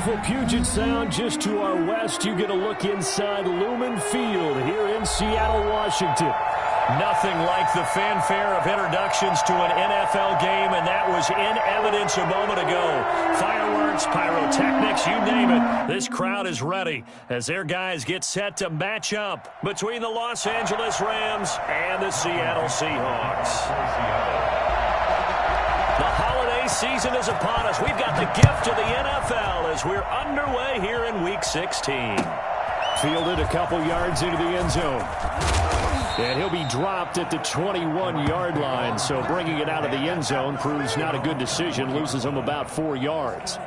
beautiful Puget Sound just to our west. You get a look inside Lumen Field here in Seattle, Washington. Nothing like the fanfare of introductions to an NFL game, and that was in evidence a moment ago. Fireworks, pyrotechnics, you name it. This crowd is ready as their guys get set to match up between the Los Angeles Rams and the Seattle Seahawks. The holiday season is upon us. We've got the gift of the NFL as we're underway here in Week 16. Fielded a couple yards into the end zone. And he'll be dropped at the 21-yard line, so bringing it out of the end zone proves not a good decision, loses him about 4 yards.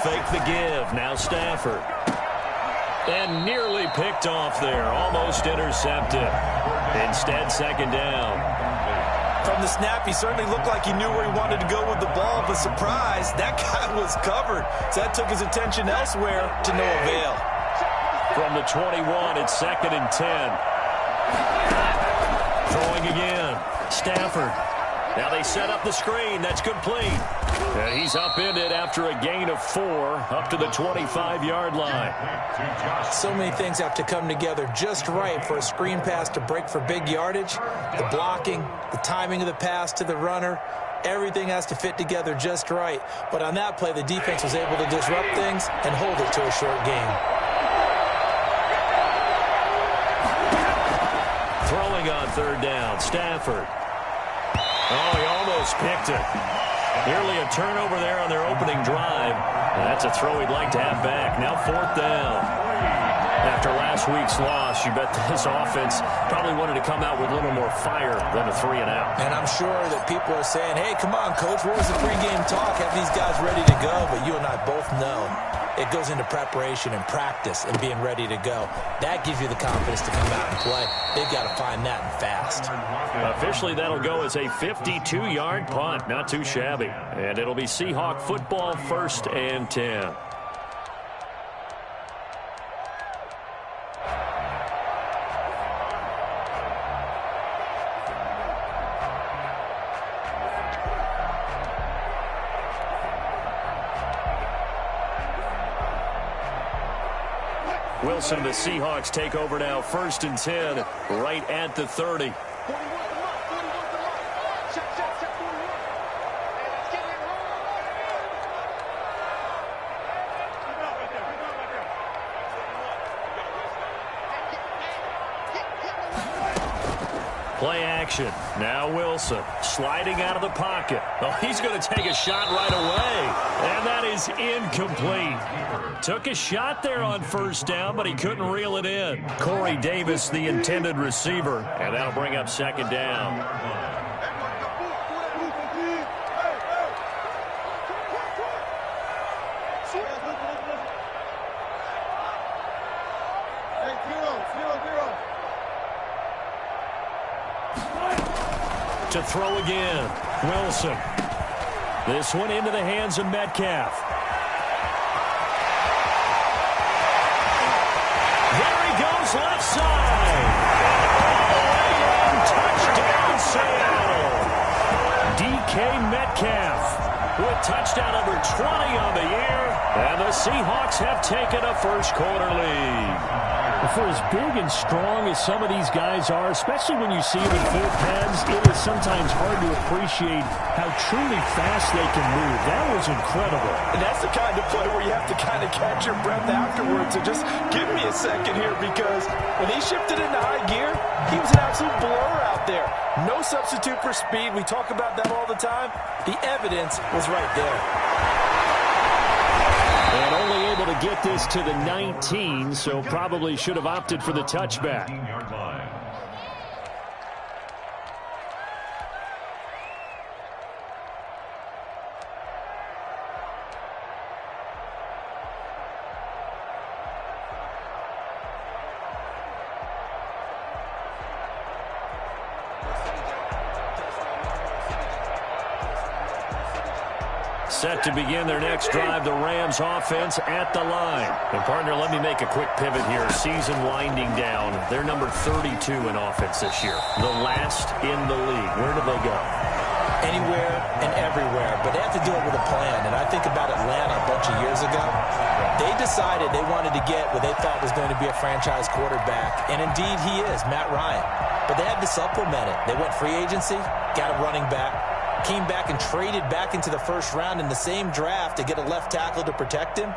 Fake the give. Now Stafford. And nearly picked off there. Almost intercepted. Instead, second down. From the snap, he certainly looked like he knew where he wanted to go with the ball, but surprise, that guy was covered. So that took his attention elsewhere to no avail. From the 21, it's second and 10. Throwing again. Stafford. Now they set up the screen. That's complete. And he's upended after a gain of 4 up to the 25-yard line. So many things have to come together just right for a screen pass to break for big yardage. The blocking, the timing of the pass to the runner, everything has to fit together just right. But on that play, the defense was able to disrupt things and hold it to a short game. Throwing on third down, Stafford. Oh, he almost picked it. Nearly a turnover there on their opening drive. And that's a throw he'd like to have back. Now fourth down. After last week's loss, you bet this offense probably wanted to come out with a little more fire than a 3-and-out. And I'm sure that people are saying, hey, come on, Coach, what was the pregame talk? Have these guys ready to go? But you and I both know it goes into preparation and practice and being ready to go. That gives you the confidence to come out and play. They've got to find that and fast. Officially, that'll go as a 52-yard punt. Not too shabby. And it'll be Seahawk football, 1st and 10. Wilson, the Seahawks take over now, 1st and 10, right at the 30. Play action. Now Wilson sliding out of the pocket. Oh, he's going to take a shot right away. And that is incomplete. Took a shot there on first down, but he couldn't reel it in. Corey Davis, the intended receiver. And that'll bring up second down. To throw again. Wilson. This one into the hands of Metcalf. There he goes, left side. And touchdown, Seattle. DK Metcalf with touchdown number 20 on the year. And the Seahawks have taken a first-quarter lead. For as big and strong as some of these guys are, especially when you see them in full pads, it is sometimes hard to appreciate how truly fast they can move. That was incredible. And that's the kind of play where you have to kind of catch your breath afterwards. So just give me a second here, because when he shifted into high gear, he was an absolute blur out there. No substitute for speed. We talk about that all the time. The evidence was right there. And only able to get this to the 19, so probably should have opted for the touchback. Set to begin their next drive, the Rams offense at the line. And, partner, let me make a quick pivot here. Season winding down. They're number 32 in offense this year. The last in the league. Where do they go? Anywhere and everywhere, but they have to do it with a plan. And I think about Atlanta a bunch of years ago. They decided they wanted to get what they thought was going to be a franchise quarterback, and indeed he is, Matt Ryan. But they had to supplement it. They went free agency, got a running back, came back and traded back into the first round in the same draft to get a left tackle to protect him.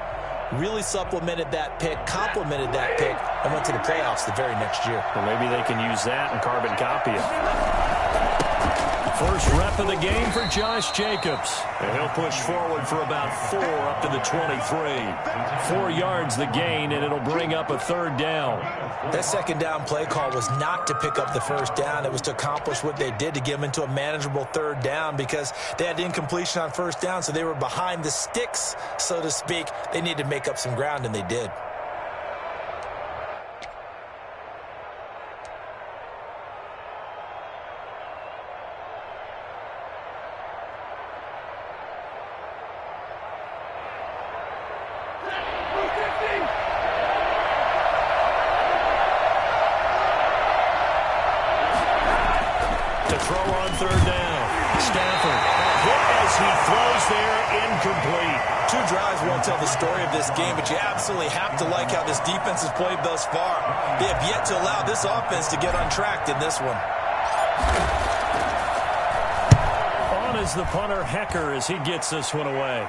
Really supplemented that pick, complemented that pick, and went to the playoffs the very next year. Well, maybe they can use that and carbon copy it. First rep of the game for Josh Jacobs. And he'll push forward for about 4 up to the 23. 4 yards the gain, and it'll bring up a third down. That second down play call was not to pick up the first down. It was to accomplish what they did, to get them into a manageable third down, because they had incompletion on first down, so they were behind the sticks, so to speak. They needed to make up some ground, and they did. Throw on third down. Stafford hit as he throws there, incomplete. 2 drives won't tell the story of this game, but you absolutely have to like how this defense has played thus far. They have yet to allow this offense to get untracked in this one. On is the punter, Hecker, as he gets this one away.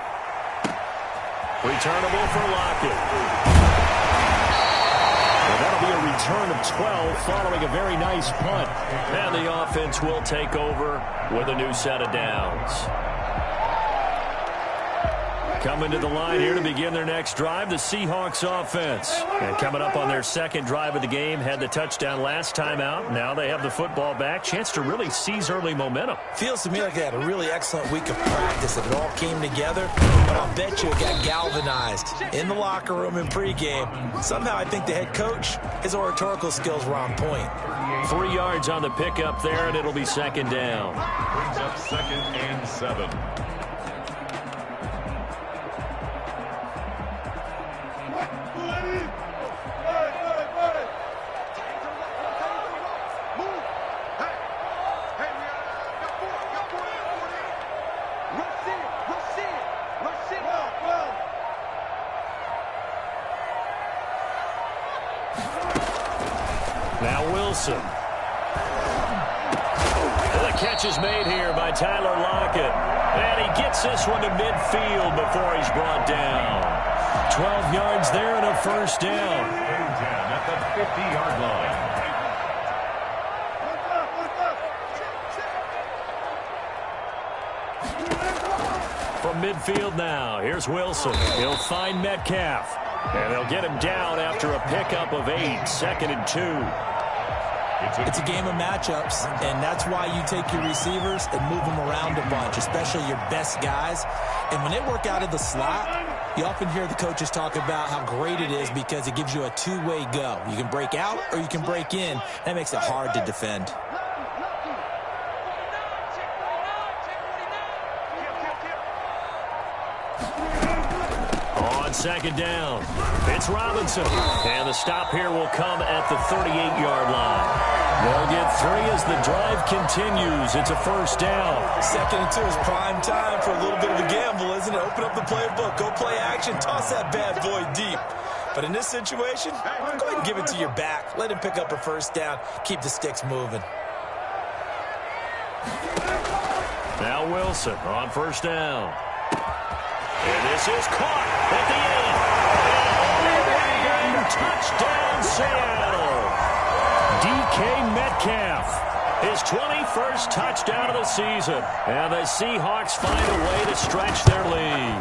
Returnable for Lockett. That'll be a return of 12 following a very nice punt. And the offense will take over with a new set of downs. Coming to the line here to begin their next drive, the Seahawks offense. And coming up on their second drive of the game, had the touchdown last time out. Now they have the football back. Chance to really seize early momentum. Feels to me like they had a really excellent week of practice. It all came together, but I'll bet you it got galvanized in the locker room in pregame. Somehow I think the head coach, his oratorical skills were on point. 3 yards on the pickup there, and it'll be second down. Brings up 2nd and 7. Now Wilson. The catch is made here by Tyler Lockett. And he gets this one to midfield before he's brought down. 12 yards there and a first down. At the 50-yard line. From midfield now, here's Wilson. He'll find Metcalf. And they'll get him down after a pickup of 8, 2nd and 2. It's a game of matchups, and that's why you take your receivers and move them around a bunch, especially your best guys. And when they work out of the slot, you often hear the coaches talk about how great it is because it gives you a two-way go. You can break out or you can break in. That makes it hard to defend. On second down, it's Robinson. And the stop here will come at the 38-yard line. They'll get 3 as the drive continues. It's a first down. 2nd and 2 is prime time for a little bit of a gamble, isn't it? Open up the playbook, go play action, toss that bad boy deep. But in this situation, go ahead and give it to your back. Let him pick up a first down. Keep the sticks moving. Now Wilson on first down. And this is caught at the 8. Touchdown, Seattle. DK Metcalf, his 21st touchdown of the season. And the Seahawks find a way to stretch their lead.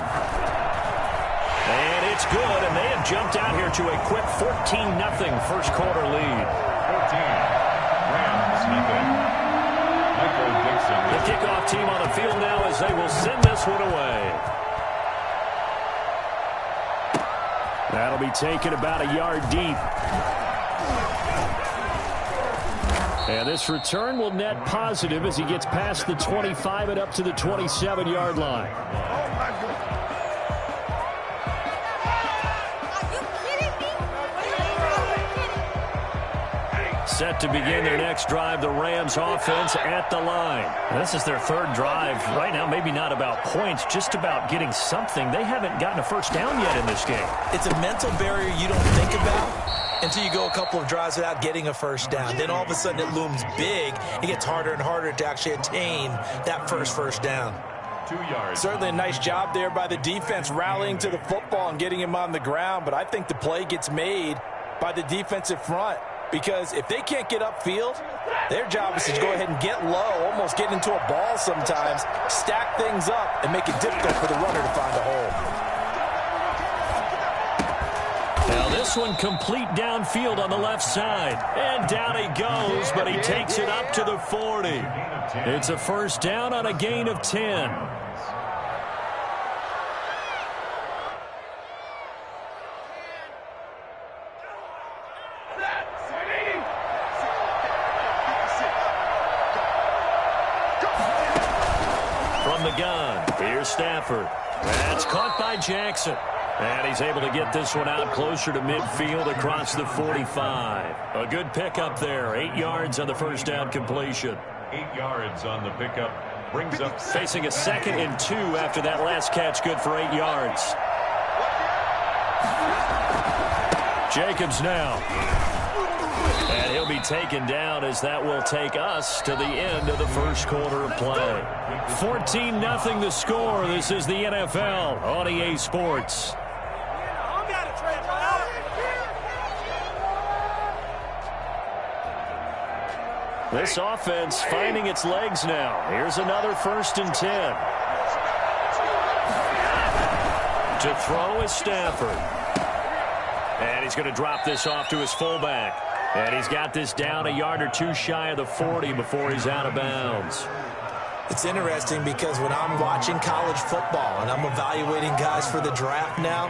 And it's good, and they have jumped out here to a quick 14-0 first quarter lead. 14. Rams nothing. Michael Dixon. The kickoff team on the field now as they will send this one away. That'll be taken about a yard deep. And this return will net positive as he gets past the 25 and up to the 27-yard line. Set to begin their next drive, the Rams offense at the line. This is their third drive. Right now, maybe not about points, just about getting something. They haven't gotten a first down yet in this game. It's a mental barrier you don't think about until you go a couple of drives without getting a first down. Then all of a sudden it looms big. It gets harder and harder to actually attain that first down. 2 yards. Certainly a nice job there by the defense rallying to the football and getting him on the ground, but I think the play gets made by the defensive front. Because if they can't get upfield, their job is to go ahead and get low, almost get into a ball sometimes, stack things up, and make it difficult for the runner to find a hole. Now this one complete downfield on the left side. And down he goes, but he takes it up to the 40. It's a first down on a gain of 10. Stafford. That's caught by Jackson. And he's able to get this one out closer to midfield across the 45. A good pickup there. 8 yards on the first down completion. 8 yards on the pickup. Brings up facing a 2nd and 2 after that last catch. Good for 8 yards. Jacobs now. And he'll be taken down as that will take us to the end of the first quarter of play. 14-0 the score. This is the NFL on EA Sports. This offense finding its legs now. Here's another 1st and 10. To throw is Stafford. And he's going to drop this off to his fullback. And he's got this down a yard or two shy of the 40 before he's out of bounds. It's interesting because when I'm watching college football and I'm evaluating guys for the draft now,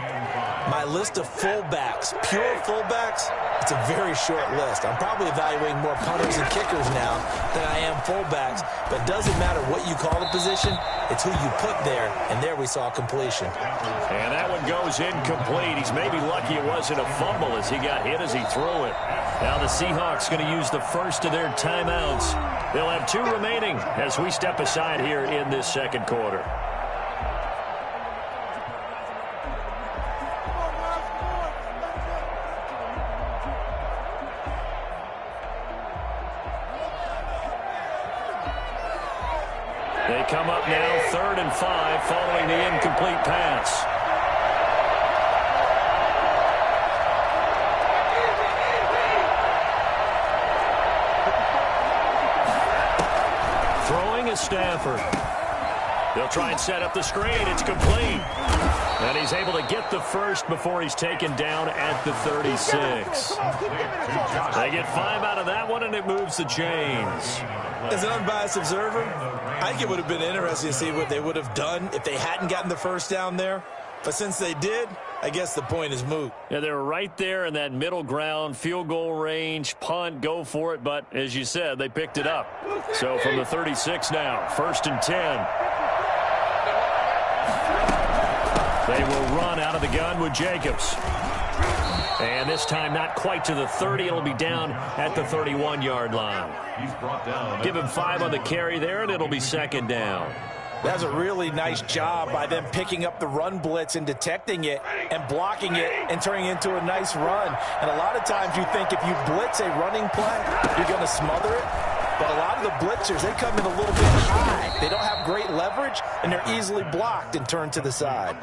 my list of fullbacks, pure fullbacks, it's a very short list. I'm probably evaluating more punters and kickers now than I am fullbacks, but it doesn't matter what you call the position, it's who you put there, and there we saw completion. And that one goes incomplete. He's maybe lucky it wasn't a fumble as he got hit as he threw it. Now the Seahawks going to use the first of their timeouts. They'll have 2 remaining as we step aside here in this second quarter. They come up now 3rd and 5 following the incomplete pass. Throwing is Stafford. They'll try and set up the screen. It's complete. And he's able to get the first before he's taken down at the 36. They get 5 out of that one, and it moves the chains. As an unbiased observer, I think it would have been interesting to see what they would have done if they hadn't gotten the first down there. But since they did, I guess the point is moot. Yeah, they were right there in that middle ground, field goal range, punt, go for it. But as you said, they picked it up. So from the 36 now, 1st and 10. They will run out of the gun with Jacobs. And this time not quite to the 30. It'll be down at the 31-yard line. He's brought down. Give him 5 on the carry there, and it'll be 2nd down. That's a really nice job by them picking up the run blitz and detecting it and blocking it and turning it into a nice run. And a lot of times you think if you blitz a running play, you're going to smother it. But a lot of the blitzers, they come in a little bit high. They don't have great leverage, and they're easily blocked and turned to the side.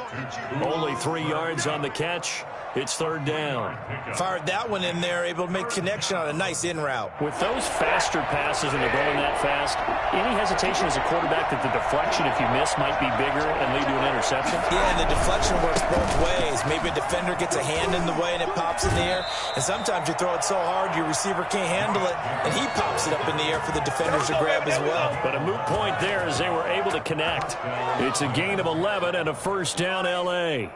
Only 3 yards on the catch. It's 3rd down. Fired that one in there, able to make connection on a nice in route. With those faster passes and they're going that fast, any hesitation as a quarterback that the deflection, if you miss, might be bigger and lead to an interception? Yeah, and the deflection works both ways. Maybe a defender gets a hand in the way and it pops in the air. And sometimes you throw it so hard your receiver can't handle it, and he pops it up in the air for the defenders to grab as well. But a moot point there as they were able to connect. It's a gain of 11 and a first down L.A.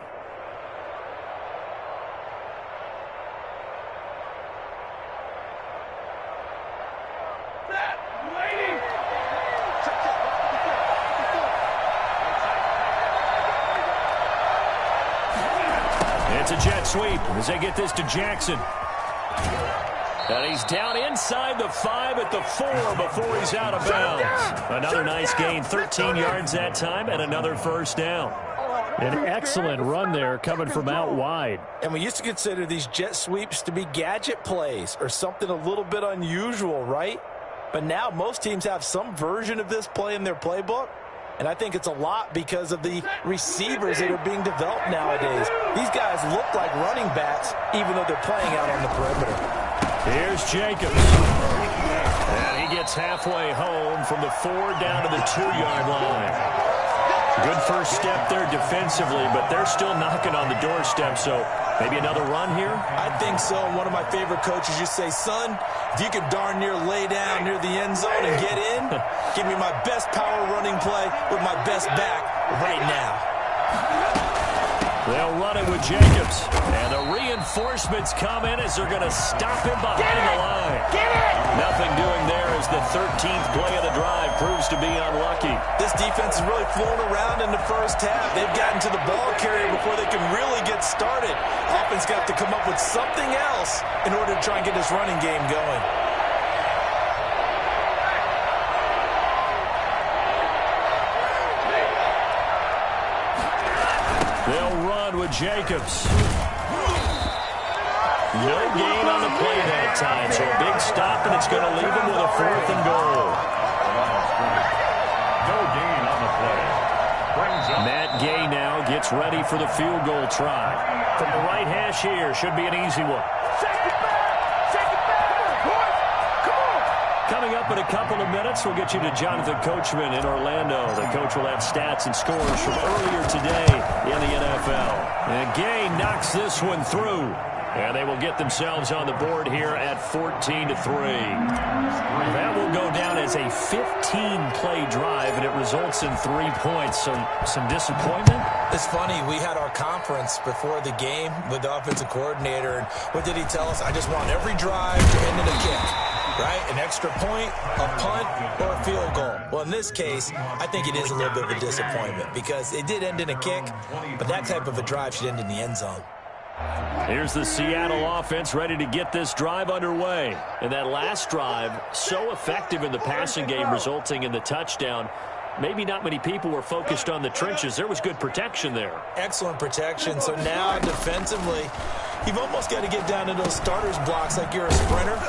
It's a jet sweep as they get this to Jackson. And he's down inside the 5 at the 4 before he's out of bounds. Another nice gain, 13 yards that time, and another first down. An excellent run there coming from out wide. And we used to consider these jet sweeps to be gadget plays or something a little bit unusual, right? But now most teams have some version of this play in their playbook. And I think it's a lot because of the receivers that are being developed nowadays. These guys look like running backs, even though they're playing out on the perimeter. Here's Jacobs. And he gets halfway home from the 4 down to the 2-yard line. Good first step there defensively, but they're still knocking on the doorstep, so maybe another run here? I think so. One of my favorite coaches used to say, son, if you can darn near lay down near the end zone and get in, give me my best power running play with my best back right now. They'll run it with Jacobs. And the reinforcements come in as they're going to stop him behind the line. Nothing doing there as the 13th play of the drive proves to be unlucky. This defense is really flown around in the first half. They've gotten to the ball carrier before they can really get started. Offense got to come up with something else in order to try and get this running game going. They'll run with Jacobs. No gain on the play that time, so a big stop, and it's going to leave him with a 4th and goal. No gain on the play. Brings up. Matt Gay now gets ready for the field goal try. From the right hash here, should be an easy one. Coming up in a couple of minutes, we'll get you to Jonathan Coachman in Orlando. The coach will have stats and scores from earlier today in the NFL. And Gay knocks this one through. And they will get themselves on the board here at 14-3. That will go down as a 15-play drive, and it results in 3 points. So some disappointment? It's funny. We had our conference before the game with the offensive coordinator. And what did he tell us? I just want every drive to end in a kick. Right? An extra point, a punt, or a field goal. Well, in this case, I think it is a little bit of a disappointment because it did end in a kick, but that type of a drive should end in the end zone. Here's the Seattle offense ready to get this drive underway. And that last drive, so effective in the passing game, resulting in the touchdown. Maybe not many people were focused on the trenches. There was good protection there. Excellent protection. So now defensively, you've almost got to get down to those starters blocks like you're a sprinter.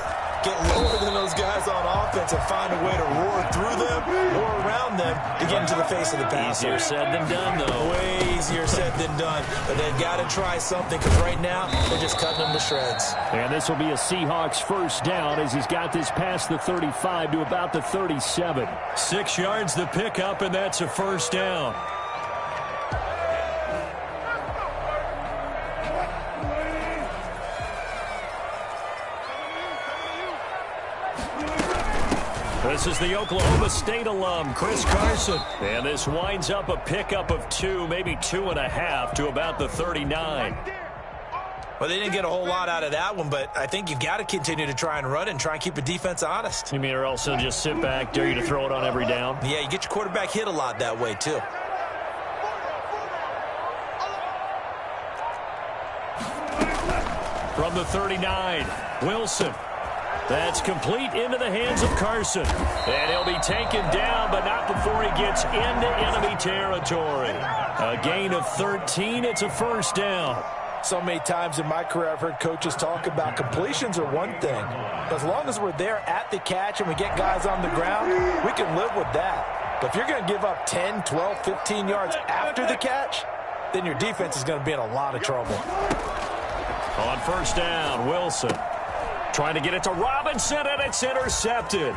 Get lower than those guys on offense and find a way to roar through them or around them to get into the face of the passer. Easier said than done, though. Way easier said than done. But they've got to try something because right now they're just cutting them to shreds. And this will be a Seahawks first down as he's got this past the 35 to about the 37. 6 yards the pickup, and that's a first down. This is the Oklahoma State alum, Chris Carson. And this winds up a pickup of 2, maybe 2.5 to about the 39. Well, they didn't get a whole lot out of that one, but I think you've got to continue to try and run and try and keep the defense honest. You mean or else they'll just sit back, dare you to throw it on every down? Yeah, you get your quarterback hit a lot that way, too. From the 39, Wilson. That's complete into the hands of Carson. And he'll be taken down, but not before he gets into enemy territory. A gain of 13. It's a first down. So many times in my career I've heard coaches talk about completions are one thing. As long as we're there at the catch and we get guys on the ground, we can live with that. But if you're going to give up 10, 12, 15 yards after the catch, then your defense is going to be in a lot of trouble. On first down, Wilson. Trying to get it to Robinson, and it's intercepted.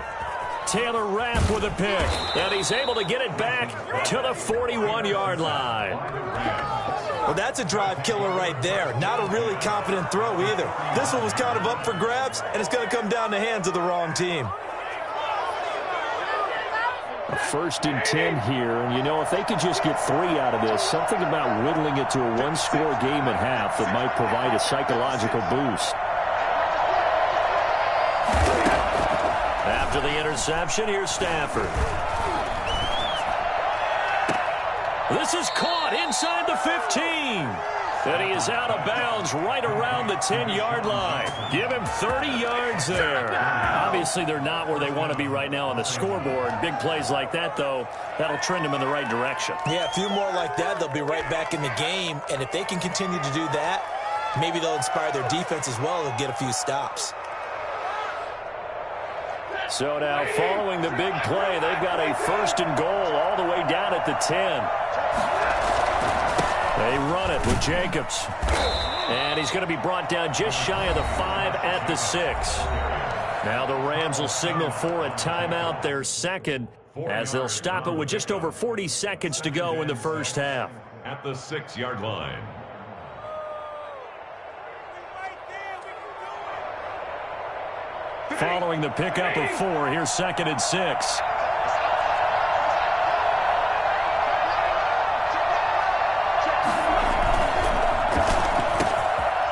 Taylor Rapp with a pick, and he's able to get it back to the 41-yard line. Well, that's a drive killer right there. Not a really confident throw either. This one was kind of up for grabs, and it's going to come down the hands of the wrong team. A 1st and 10 here, and you know, if they could just get 3 out of this, something about whittling it to a one-score game at half that might provide a psychological boost. After the interception, here's Stafford. This is caught inside the 15. And he is out of bounds right around the 10-yard line. Give him 30 yards there. Obviously, they're not where they want to be right now on the scoreboard. Big plays like that, though, that'll trend them in the right direction. Yeah, a few more like that, they'll be right back in the game. And if they can continue to do that, maybe they'll inspire their defense as well and get a few stops. So now, following the big play, they've got a 1st and goal all the way down at the 10. They run it with Jacobs. And he's going to be brought down just shy of the 5 at the 6. Now the Rams will signal for a timeout, their second, as they'll stop it with just over 40 seconds to go in the first half. At the 6-yard line. Following the pickup of 4, here's 2nd and 6.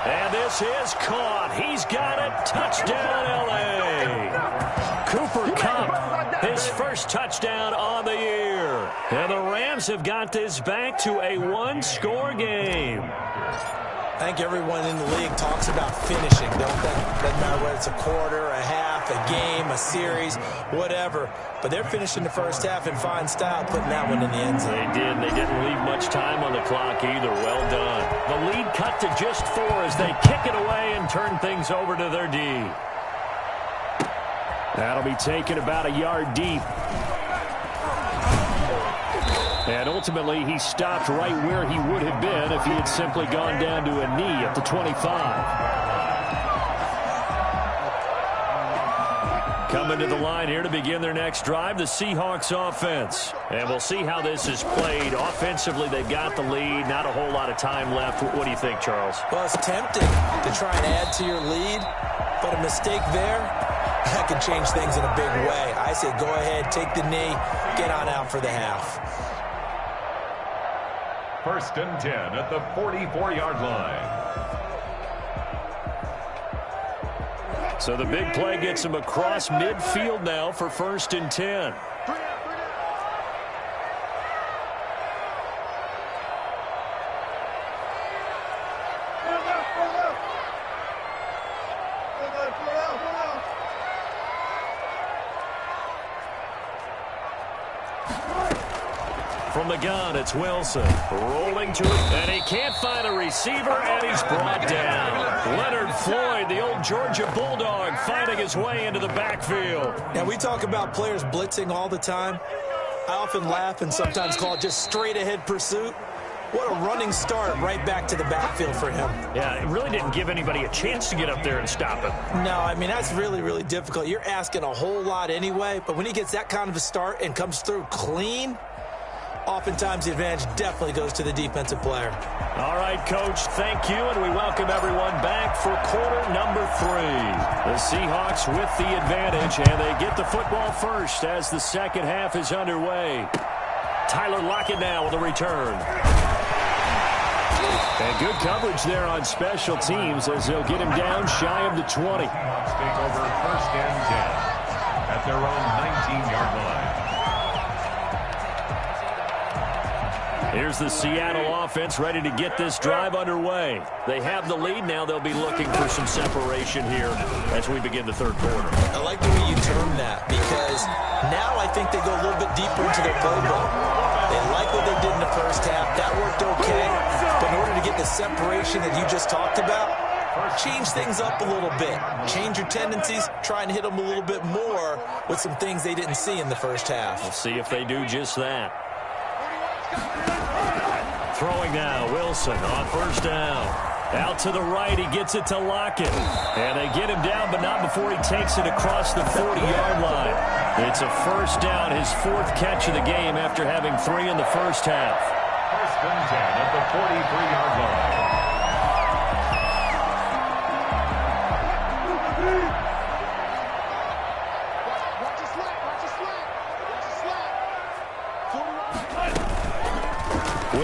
And this is caught. He's got it. Touchdown, L.A. Cooper Kupp, his first touchdown on the year. And the Rams have got this back to a 1-score game. I think everyone in the league talks about finishing. Doesn't matter whether it's a quarter, a half, a game, a series, whatever. But they're finishing the first half in fine style, putting that one in the end zone. They did. They didn't leave much time on the clock either. Well done. The lead cut to just 4 as they kick it away and turn things over to their D. That'll be taken about a yard deep. And ultimately, he stopped right where he would have been if he had simply gone down to a knee at the 25. Coming to the line here to begin their next drive, the Seahawks offense. And we'll see how this is played. Offensively, they've got the lead. Not a whole lot of time left. What do you think, Charles? Well, it's tempting to try and add to your lead, but a mistake there, that can change things in a big way. I say go ahead, take the knee, get on out for the half. 1st and 10 at the 44-yard line. So the big play gets him across midfield now for 1st and 10. From the gun, it's Wilson. Rolling to it, and he can't find a receiver, and he's brought down. Leonard Floyd, the old Georgia Bulldog, finding his way into the backfield. Now, we talk about players blitzing all the time. I often laugh and sometimes call it just straight-ahead pursuit. What a running start right back to the backfield for him. Yeah, it really didn't give anybody a chance to get up there and stop him. No, I mean, that's really, really difficult. You're asking a whole lot anyway, but when he gets that kind of a start and comes through clean, oftentimes the advantage definitely goes to the defensive player. All right, Coach, thank you, and we welcome everyone back for quarter number 3. The Seahawks with the advantage, and they get the football first as the second half is underway. Tyler Lockett now with a return. And good coverage there on special teams as they'll get him down shy of the 20. Seahawks take over 1st and 10 at their own 19-yard line. Here's the Seattle offense ready to get this drive underway. They have the lead. Now they'll be looking for some separation here as we begin the third quarter. I like the way you term that because now I think they go a little bit deeper into their playbook. They like what they did in the first half. That worked okay. But in order to get the separation that you just talked about, change things up a little bit. Change your tendencies. Try and hit them a little bit more with some things they didn't see in the first half. We'll see if they do just that. Throwing now, Wilson on 1st down. Out to the right, he gets it to Lockett. And they get him down, but not before he takes it across the 40-yard line. It's a 1st down, his 4th catch of the game after having 3 in the first half. 1st and 10 at the 43-yard line.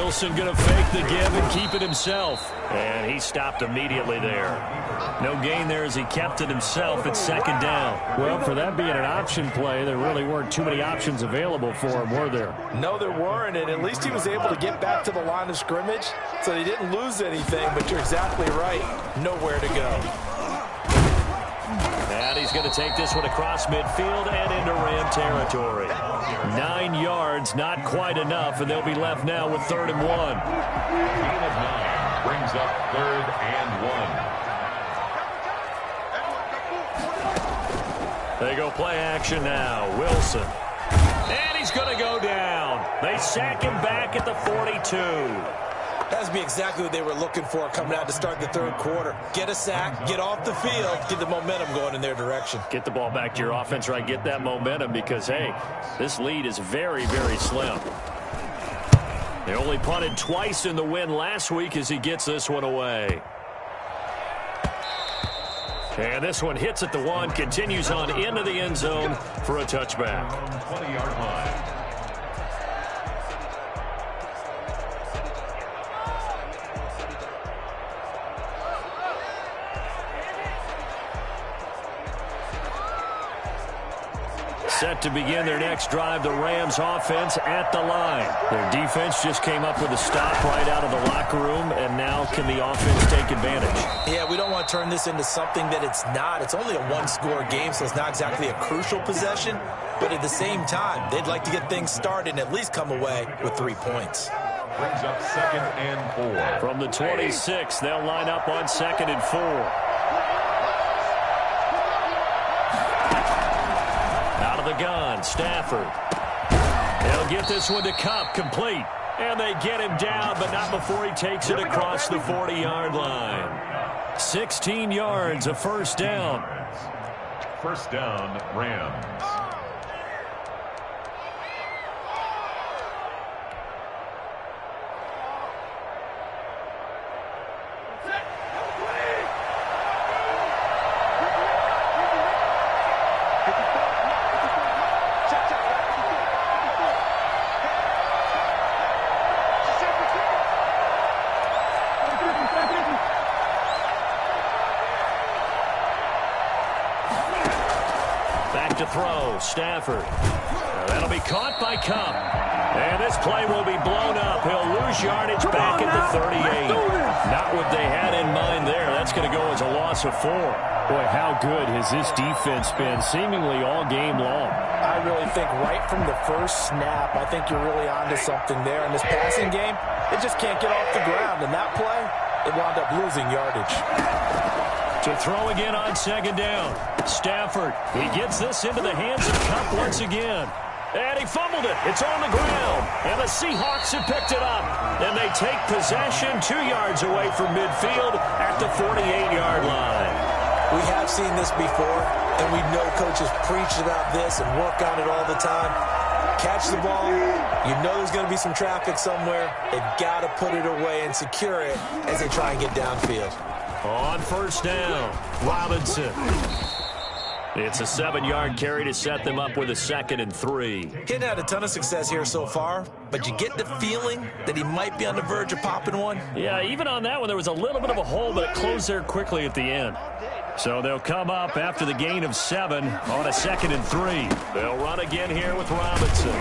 Wilson going to fake the give and keep it himself. And he stopped immediately there. No gain there as he kept it himself. It's second down. Well, for that being an option play, there really weren't too many options available for him, were there? No, there weren't, and at least he was able to get back to the line of scrimmage, so he didn't lose anything, but you're exactly right. Nowhere to go. And he's going to take this one across midfield and into Ram territory. 9 yards, not quite enough, and they'll be left now with 3rd and 1. Gain of 9 brings up 3rd and 1. They go play action now. Wilson. And he's going to go down. They sack him back at the 42. That would be exactly what they were looking for coming out to start the 3rd quarter. Get a sack, get off the field, get the momentum going in their direction. Get the ball back to your offense, right? Get that momentum because, hey, this lead is very, very slim. They only punted twice in the win last week as he gets this one away. And this one hits at the 1, continues on into the end zone for a touchback. 20-yard line. Set to begin their next drive, the Rams offense at the line. Their defense just came up with a stop right out of the locker room, and now can the offense take advantage? Yeah, we don't want to turn this into something that it's not. It's only a 1-score game, so it's not exactly a crucial possession. But at the same time, they'd like to get things started and at least come away with 3 points. Brings up 2nd and 4. From the 26, they'll line up on 2nd and 4. The gun, Stafford. They'll get this one to Cup, complete. And they get him down, but not before he takes it across the 40-yard line. 16 yards, a first down. First down, Rams. To throw, Stafford. That'll be caught by Cup. And this play will be blown up. He'll lose yardage back at the 38. Not what they had in mind there. That's going to go as a loss of 4. Boy, how good has this defense been seemingly all game long? I really think right from the first snap, I think you're really onto something there. In this passing game, it just can't get off the ground. And that play, it wound up losing yardage. To throw again on 2nd down. Stafford, he gets this into the hands of Cup once again. And he fumbled it. It's on the ground. And the Seahawks have picked it up. And they take possession 2 yards away from midfield at the 48-yard line. We have seen this before, and we know coaches preach about this and work on it all the time. Catch the ball. You know there's going to be some traffic somewhere. They've got to put it away and secure it as they try and get downfield. On first down, Robinson. It's a 7-yard carry to set them up with a 2nd and 3. He hadn't had a ton of success here so far, but you get the feeling that he might be on the verge of popping one. Yeah, even on that one, there was a little bit of a hole, but it closed there quickly at the end. So they'll come up after the gain of 7 on a 2nd and 3. They'll run again here with Robinson.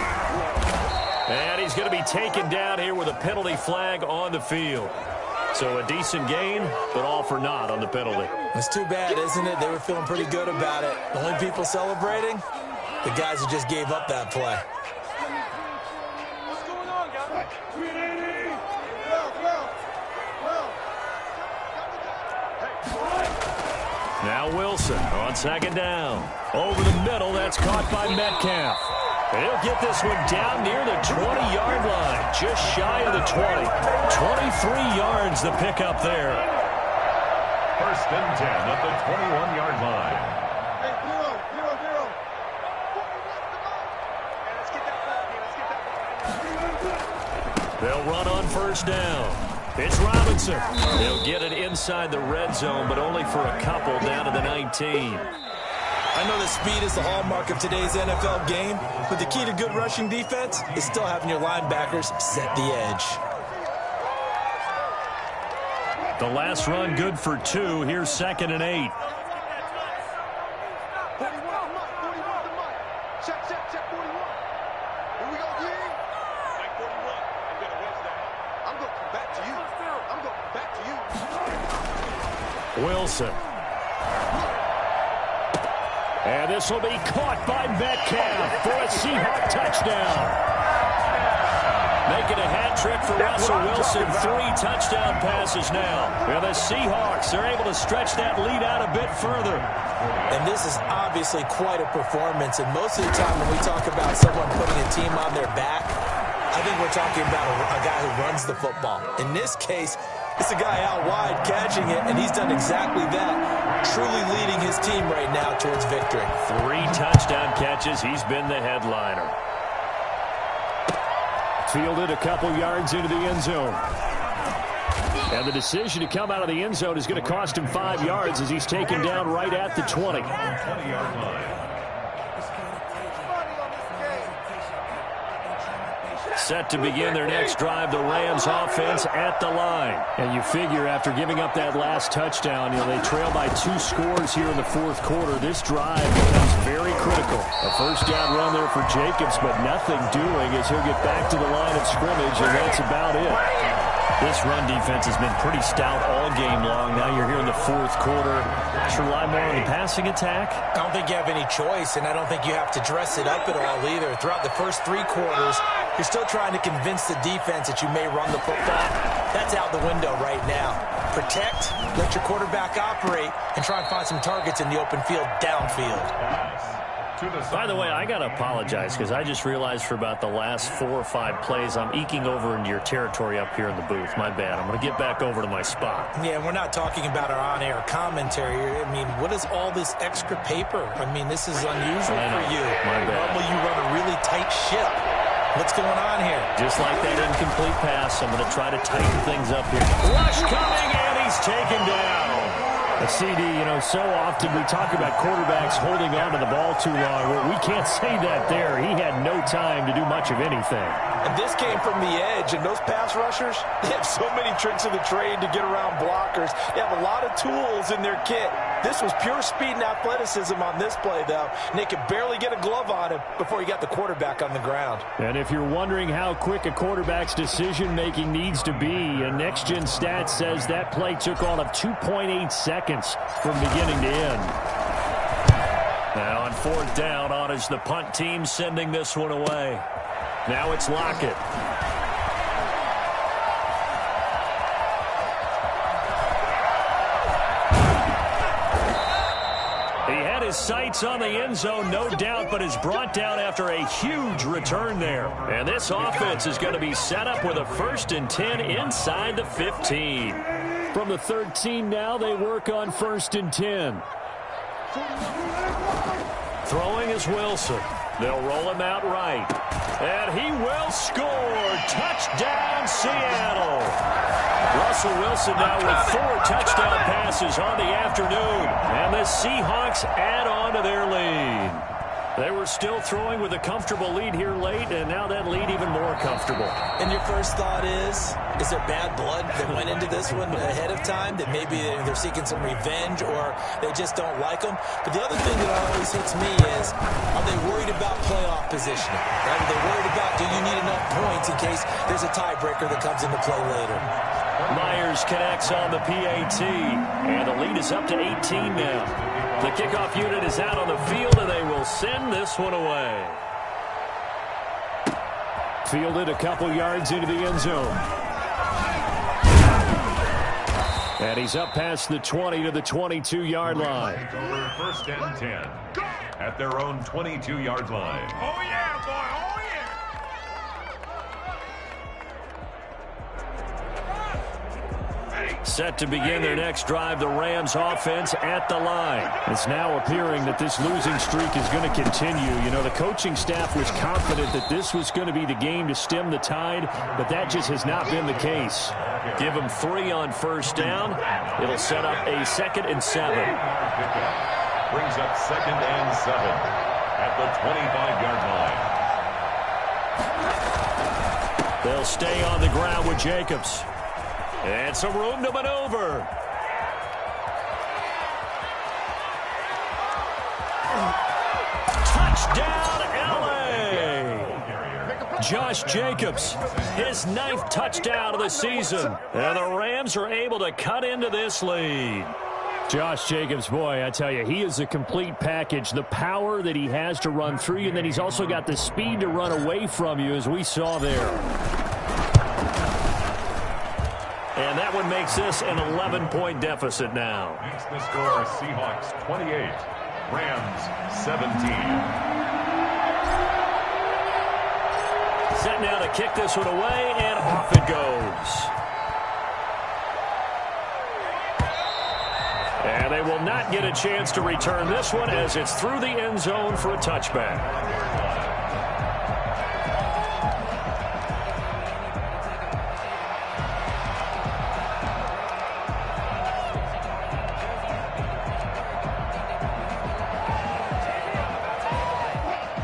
And he's going to be taken down here with a penalty flag on the field. So a decent gain, but all for naught on the penalty. It's too bad, isn't it? They were feeling pretty good about it. The only people celebrating, the guys who just gave up that play. What's going on, guys? 380. Now Wilson on 2nd down. Over the middle, that's caught by Metcalf. He'll get this one down near the 20-yard line, just shy of the 20. 23 yards the pickup there. First and 10 at the 21-yard line. Hey, zero. Let's get that ball. They'll run on first down. It's Robinson. They'll get it inside the red zone, but only for a couple down to the 19. I know that speed is the hallmark of today's NFL game, but the key to good rushing defense is still having your linebackers set the edge. The last run good for 2. Here's 2nd and 8. 41 to Mike. 41 to Mike. Check, 41. Here we go, Yee. Mike 41. I'm going to Wednesday. I'm going to come back to you. I'm going to come back to you. Wilson. And this will be caught by Metcalf for a Seahawk touchdown. Making a hat trick for Russell Wilson. 3 touchdown passes now. Well, the Seahawks are able to stretch that lead out a bit further. And this is obviously quite a performance. And most of the time when we talk about someone putting a team on their back, I think we're talking about a guy who runs the football. In this case, it's a guy out wide catching it, and he's done exactly that, truly leading his team right now towards victory. 3 touchdown catches. He's been the headliner. Fielded a couple yards into the end zone. And the decision to come out of the end zone is going to cost him 5 yards as he's taken down right at the 20. 20-yard line. Set to begin their next drive, the Rams offense at the line. And you figure after giving up that last touchdown, they trail by 2 scores here in the 4th quarter. This drive becomes very critical. A first down run there for Jacobs, but nothing doing as he'll get back to the line of scrimmage, and that's about it. This run defense has been pretty stout all game long. Now you're here in the 4th quarter. Should rely more on the passing attack? I don't think you have any choice, and I don't think you have to dress it up at all either. Throughout the first 3 quarters, you're still trying to convince the defense that you may run the football. That's out the window right now. Protect, let your quarterback operate, and try and find some targets in the open field downfield. By the way, I got to apologize because I just realized for about the last 4 or 5 plays, I'm eking over into your territory up here in the booth. My bad. I'm going to get back over to my spot. Yeah, we're not talking about our on-air commentary. I mean, what is all this extra paper? I mean, this is unusual for you. My bad. Normally you run a really tight ship. What's going on here? Just like that incomplete pass, I'm going to try to tighten things up here. Rush coming, and he's taken down. A CD, so often we talk about quarterbacks holding on to the ball too long. Well, we can't say that there. He had no time to do much of anything. And this came from the edge, and those pass rushers, they have so many tricks of the trade to get around blockers. They have a lot of tools in their kit. This was pure speed and athleticism on this play, though, and they could barely get a glove on him before he got the quarterback on the ground. And if you're wondering how quick a quarterback's decision-making needs to be, a next-gen stat says that play took all of 2.8 seconds from beginning to end. Now on 4th down, on is the punt team sending this one away. Now it's Lockett. He had his sights on the end zone, no doubt, but is brought down after a huge return there. And this offense is going to be set up with a 1st and 10 inside the 15. From the 13 now, they work on 1st and 10. Throwing is Wilson. They'll roll him out right. And he will score. Touchdown, Seattle. Russell Wilson now with 4 touchdown passes on the afternoon. And the Seahawks add on to their lead. They were still throwing with a comfortable lead here late, and now that lead even more comfortable. And your first thought is there bad blood that went into this one ahead of time, that maybe they're seeking some revenge or they just don't like them? But the other thing that always hits me is, are they worried about playoff positioning? Right? Are they worried about, do you need enough points in case there's a tiebreaker that comes into play later? Myers connects on the PAT, and the lead is up to 18 now. The kickoff unit is out on the field, and they will send this one away. Fielded a couple yards into the end zone. And he's up past the 20 to the 22-yard line. Over 1st and 10 at their own 22-yard line. Oh, yeah, boy. Oh, yeah. Set to begin their next drive, the Rams offense at the line. It's now appearing that this losing streak is going to continue. The coaching staff was confident that this was going to be the game to stem the tide, but that just has not been the case. Give them 3 on 1st down. It'll set up a 2nd and 7. Brings up 2nd and 7 at the 25-yard line. They'll stay on the ground with Jacobs. And some room to maneuver. Touchdown, L.A. Josh Jacobs, his 9th touchdown of the season. And the Rams are able to cut into this lead. Josh Jacobs, boy, I tell you, he is a complete package. The power that he has to run through you, and then he's also got the speed to run away from you, as we saw there. And that one makes this an 11-point deficit now. Makes the score Seahawks 28, Rams 17. Set now to kick this one away, and off it goes. And they will not get a chance to return this one as it's through the end zone for a touchback.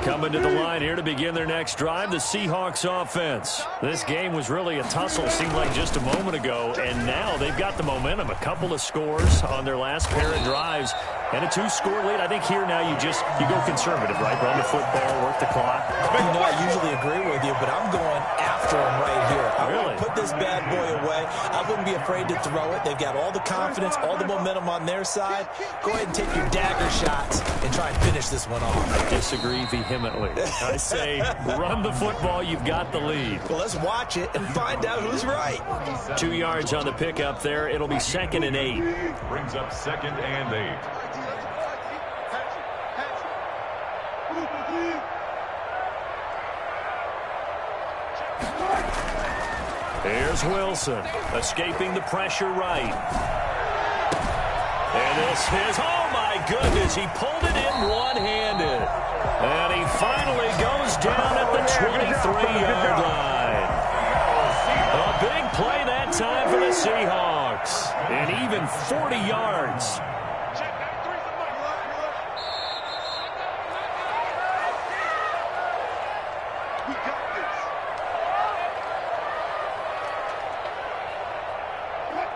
Coming to the line here to begin their next drive, the Seahawks offense. This game was really a tussle, seemed like just a moment ago, and now they've got the momentum. A couple of scores on their last pair of drives, and a 2-score lead. I think here now you go conservative, right? Run the football, work the clock. You know, I usually agree with you, but I'm going after him right here. I want to put this bad boy away. I wouldn't be afraid to throw it. They've got all the confidence, all the momentum on their side. Go ahead and take your dagger shots and try and finish this one off. I disagree vehemently. I say run the football. You've got the lead. Well, let's watch it and find out who's right. 2 yards on the pickup there. It'll be 2nd and 8. Brings up 2nd and 8. Here's Wilson, escaping the pressure right. And this is, oh my goodness, he pulled it in one-handed. And he finally goes down at the 23-yard line. A big play that time for the Seahawks. And even 40 yards.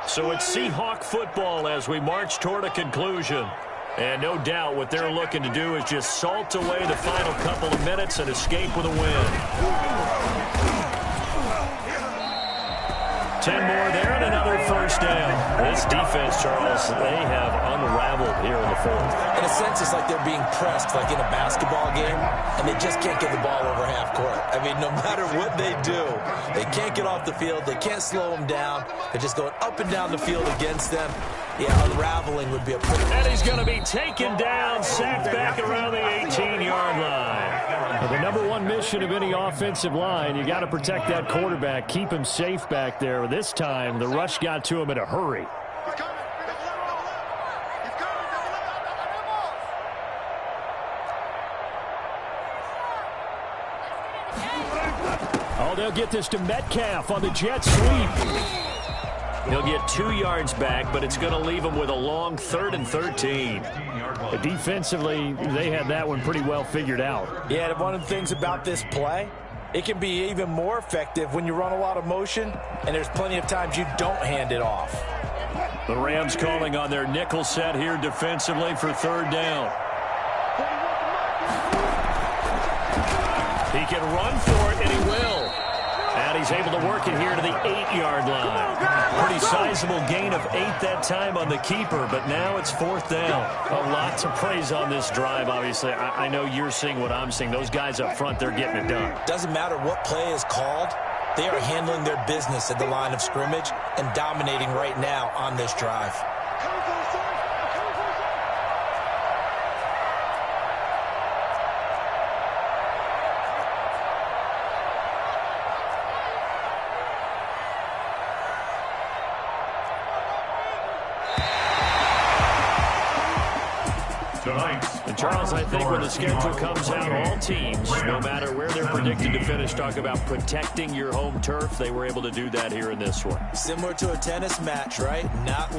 So it's Seahawk football as we march toward a conclusion. And no doubt what they're looking to do is just salt away the final couple of minutes and escape with a win. 10 more there and another first down. This defense, Charles, they have unraveled here in the 4th. In a sense, it's like they're being pressed like in a basketball game, and they just can't get the ball over half court. I mean, no matter what they do, they can't get off the field. They can't slow them down. They're just going up and down the field against them. Yeah, unraveling would be a pretty... And he's going to be taken down, sacked back around the 18-yard line. Well, the number one mission of any offensive line, you got to protect that quarterback, keep him safe back there. This time, the rush got to him in a hurry. Oh, they'll get this to Metcalf on the jet sweep. He'll get 2 yards back, but it's going to leave him with a long 3rd and 13. Defensively, they had that one pretty well figured out. Yeah, and one of the things about this play, it can be even more effective when you run a lot of motion, and there's plenty of times you don't hand it off. The Rams calling on their nickel set here defensively for 3rd down. He can run for it, and he will. And he's able to work it here to the 8-yard line. Pretty sizable gain of 8 that time on the keeper, but now it's 4th down. A lot to praise on this drive, obviously. I know you're seeing what I'm seeing. Those guys up front, they're getting it done. Doesn't matter what play is called. They are handling their business at the line of scrimmage and dominating right now on this drive. And Charles, I think when the schedule comes out, all teams, no matter where they're predicted to finish, talk about protecting your home turf. They were able to do that here in this one. Similar to a tennis match, right? Not